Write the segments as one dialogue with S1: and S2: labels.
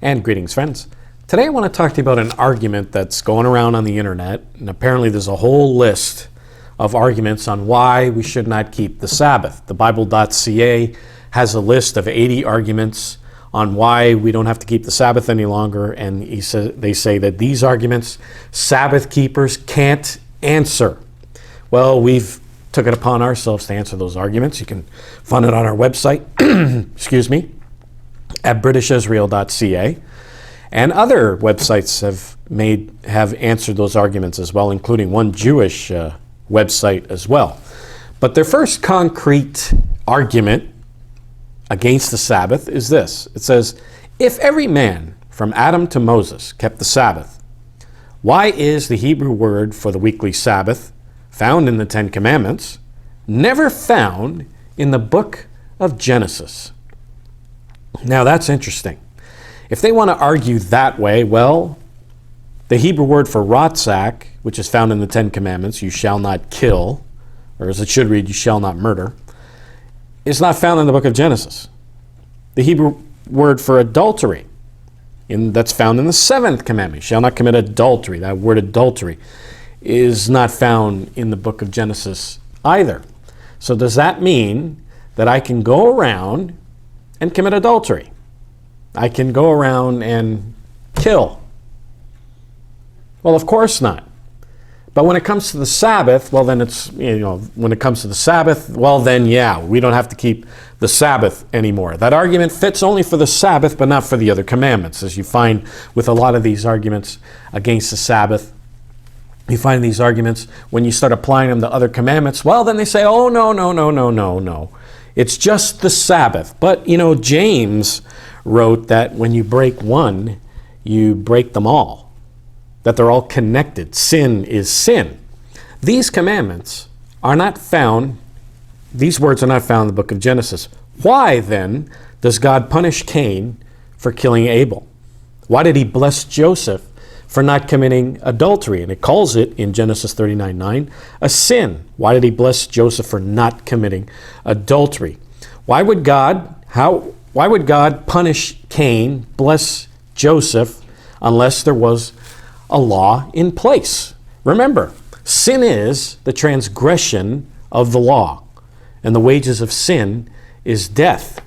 S1: And greetings, friends. Today I want to talk to you about an argument that's going around on the internet, and apparently there's a whole list of arguments on why we should not keep the Sabbath. The Bible.ca has a list of 80 arguments on why we don't have to keep the Sabbath any longer, and they say that these arguments Sabbath keepers can't answer. Well, we've took it upon ourselves to answer those arguments. You can find it on our website, at britishisrael.ca. And other websites have answered those arguments as well, including one Jewish website as well. But their first concrete argument against the Sabbath is this. It says, if every man from Adam to Moses kept the Sabbath, why is the Hebrew word for the weekly Sabbath found in the Ten Commandments never found in the book of Genesis? Now that's interesting. If they want to argue that way, well, the Hebrew word for Ratzak, which is found in the Ten Commandments, you shall not kill, or as it should read, you shall not murder, is not found in the book of Genesis. The Hebrew word for adultery, that's found in the seventh commandment, you shall not commit adultery. That word adultery is not found in the book of Genesis either. So does that mean that I can go around and commit adultery? I can go around and kill? Well, of course not. But when it comes to the Sabbath, well then when it comes to the Sabbath, well then yeah, we don't have to keep the Sabbath anymore. That argument fits only for the Sabbath, but not for the other commandments. As you find with a lot of these arguments against the Sabbath, you find these arguments when you start applying them to other commandments, well then they say, oh no. It's just the Sabbath. But James wrote that when you break one, you break them all. That they're all connected. Sin is sin. These commandments are not found, these words are not found in the book of Genesis. Why then does God punish Cain for killing Abel? Why did he bless Joseph for not committing adultery? And it calls it in Genesis 39:9 a sin. Why did he bless Joseph for not committing adultery? Why would God punish Cain, bless Joseph, unless there was a law in place? Remember, sin is the transgression of the law, and the wages of sin is death.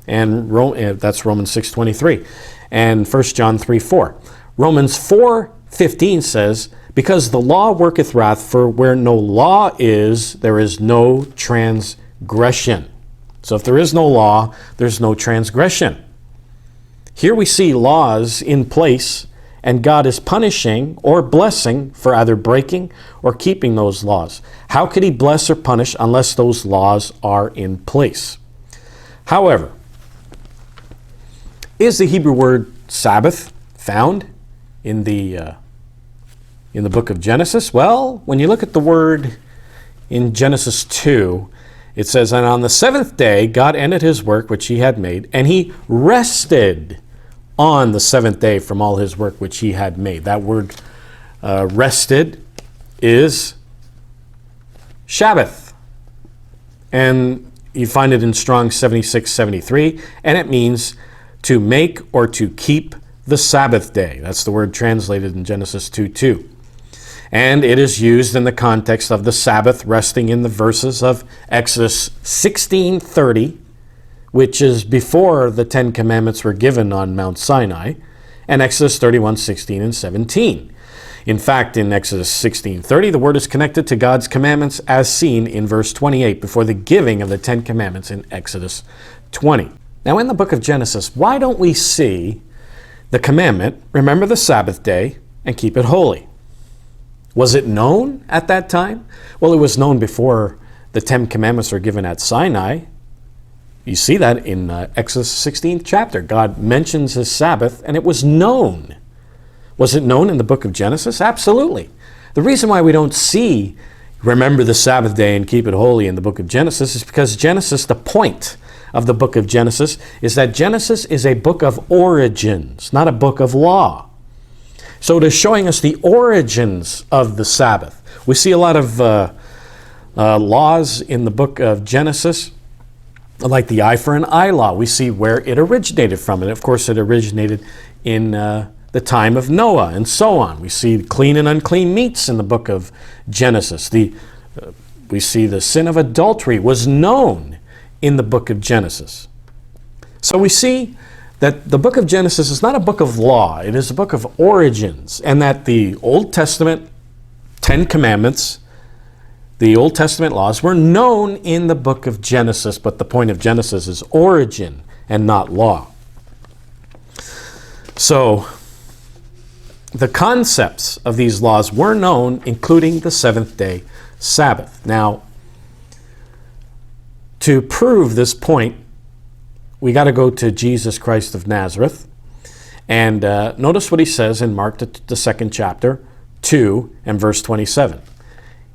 S1: And that's Romans 6:23, and 1 John 3:4. Romans 4:15 says, because the law worketh wrath, for where no law is, there is no transgression. So if there is no law, there's no transgression. Here we see laws in place, and God is punishing or blessing for either breaking or keeping those laws. How could he bless or punish unless those laws are in place? However, is the Hebrew word Sabbath found in the book of Genesis? Well, when you look at the word in Genesis 2, it says, and on the seventh day God ended his work which he had made, and he rested on the seventh day from all his work which he had made. That word rested is Shabbath. And you find it in Strong's 7673, and it means to make or to keep the Sabbath day. That's the word translated in Genesis 2:2. And it is used in the context of the Sabbath, resting in the verses of Exodus 16:30, which is before the Ten Commandments were given on Mount Sinai, and Exodus 31:16 and 17. In fact, in Exodus 16:30, the word is connected to God's commandments as seen in verse 28 before the giving of the Ten Commandments in Exodus 20. Now in the book of Genesis, why don't we see the commandment, remember the Sabbath day and keep it holy? Was it known at that time? Well, it was known before the Ten Commandments were given at Sinai. You see that in Exodus 16th chapter. God mentions his Sabbath, and it was known. Was it known in the book of Genesis? Absolutely. The reason why we don't see remember the Sabbath day and keep it holy in the book of Genesis is because Genesis, the point of the book of Genesis, is that Genesis is a book of origins, not a book of law. So it is showing us the origins of the Sabbath. We see a lot of laws in the book of Genesis, like the eye for an eye law. We see where it originated from. And of course, it originated in the time of Noah, and so on. We see clean and unclean meats in the book of Genesis. We see the sin of adultery was known in the book of Genesis. So we see that the book of Genesis is not a book of law, it is a book of origins, and that the Old Testament 10 Commandments, the Old Testament laws, were known in the book of Genesis, but the point of Genesis is origin and not law. So, the concepts of these laws were known, including the seventh-day Sabbath. Now, to prove this point, we got to go to Jesus Christ of Nazareth. And notice what he says in Mark, the second chapter, 2 and verse 27.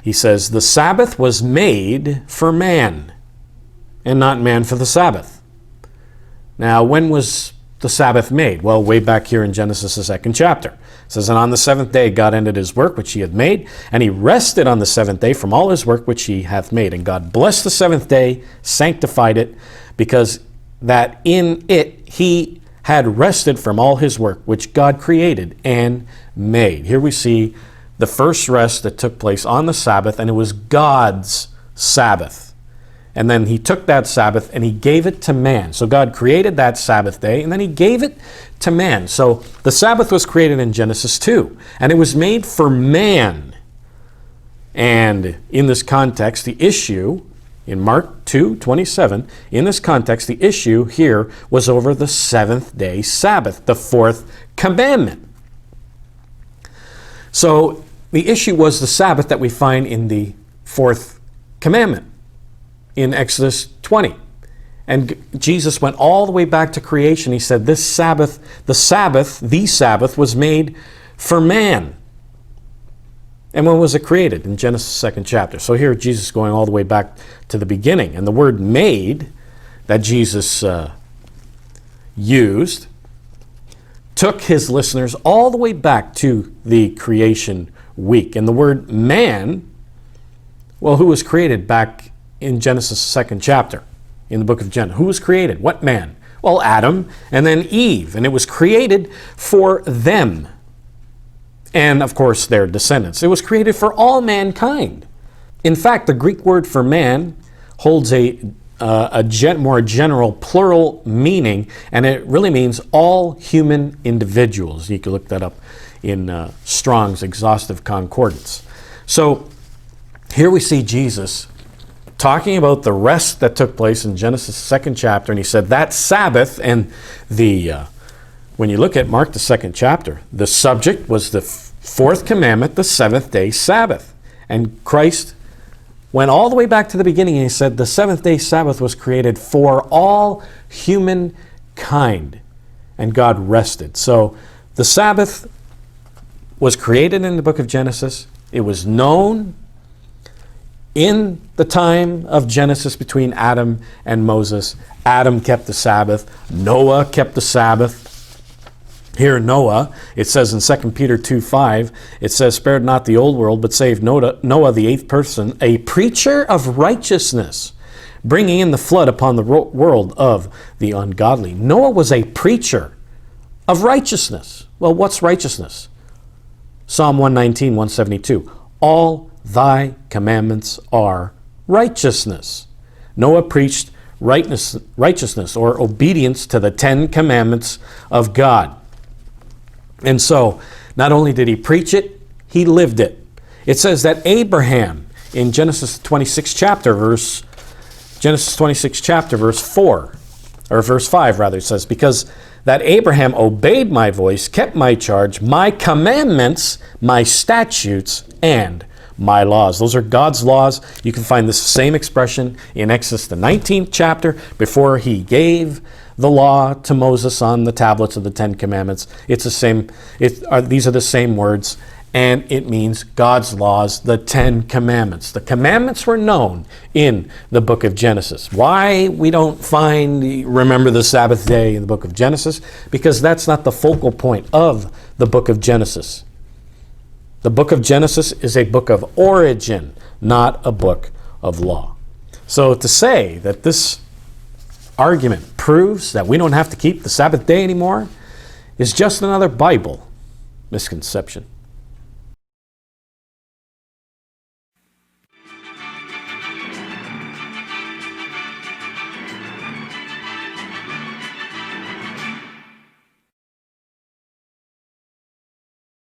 S1: He says, "The Sabbath was made for man, and not man for the Sabbath." Now, when was the Sabbath made? Well, way back here in Genesis, the second chapter. It says, "And on the seventh day God ended his work which he had made, and he rested on the seventh day from all his work which he hath made. And God blessed the seventh day, sanctified it, because that in it he had rested from all his work which God created and made." Here we see the first rest that took place on the Sabbath, and it was God's Sabbath. And then he took that Sabbath and he gave it to man. So God created that Sabbath day, and then he gave it to man. So the Sabbath was created in Genesis 2, and it was made for man. And in this context, the issue, in Mark 2:27, in this context, the issue here was over the seventh-day Sabbath, the fourth commandment. So the issue was the Sabbath that we find in the fourth commandment in Exodus 20. And Jesus went all the way back to creation. He said this Sabbath, the Sabbath was made for man. And when was it created? In Genesis second chapter. So here Jesus is going all the way back to the beginning. And the word made that Jesus used took his listeners all the way back to the creation week. And the word man, well, who was created back in Genesis second chapter, in the book of Genesis? Who was created? What man? Well, Adam and then Eve. And it was created for them. And, of course, their descendants. It was created for all mankind. In fact, the Greek word for man holds a more general plural meaning, and it really means all human individuals. You can look that up in Strong's Exhaustive Concordance. So here we see Jesus talking about the rest that took place in Genesis second chapter, and he said that Sabbath, and when you look at Mark the second chapter, the subject was the fourth commandment, the seventh-day Sabbath. And Christ went all the way back to the beginning, and he said the seventh-day Sabbath was created for all humankind, and God rested. So the Sabbath was created in the book of Genesis. It was known in the time of Genesis between Adam and Moses. Adam kept the Sabbath. Noah kept the Sabbath. Here in Noah, it says in 2 Peter 2:5, it says, "Spared not the old world, but saved Noah, the eighth person, a preacher of righteousness, bringing in the flood upon the world of the ungodly." Noah was a preacher of righteousness. Well, what's righteousness? Psalm 119, 172. "All thy commandments are righteousness." Noah preached righteousness or obedience to the 10 commandments of God. And so, not only did he preach it, he lived it. It says that Abraham, in Genesis 26 chapter, verse 4, or verse 5 rather, it says, "Because that Abraham obeyed my voice, kept my charge, my commandments, my statutes, and my laws." Those are God's laws. You can find this same expression in Exodus the 19th chapter, before he gave the law to Moses on the tablets of the 10 Commandments. It's the same. These are the same words, and it means God's laws, the 10 Commandments. The commandments were known in the book of Genesis. Why we don't remember the Sabbath day in the book of Genesis? Because that's not the focal point of the book of Genesis. The book of Genesis is a book of origin, not a book of law. So to say that this argument proves that we don't have to keep the Sabbath day anymore is just another Bible misconception.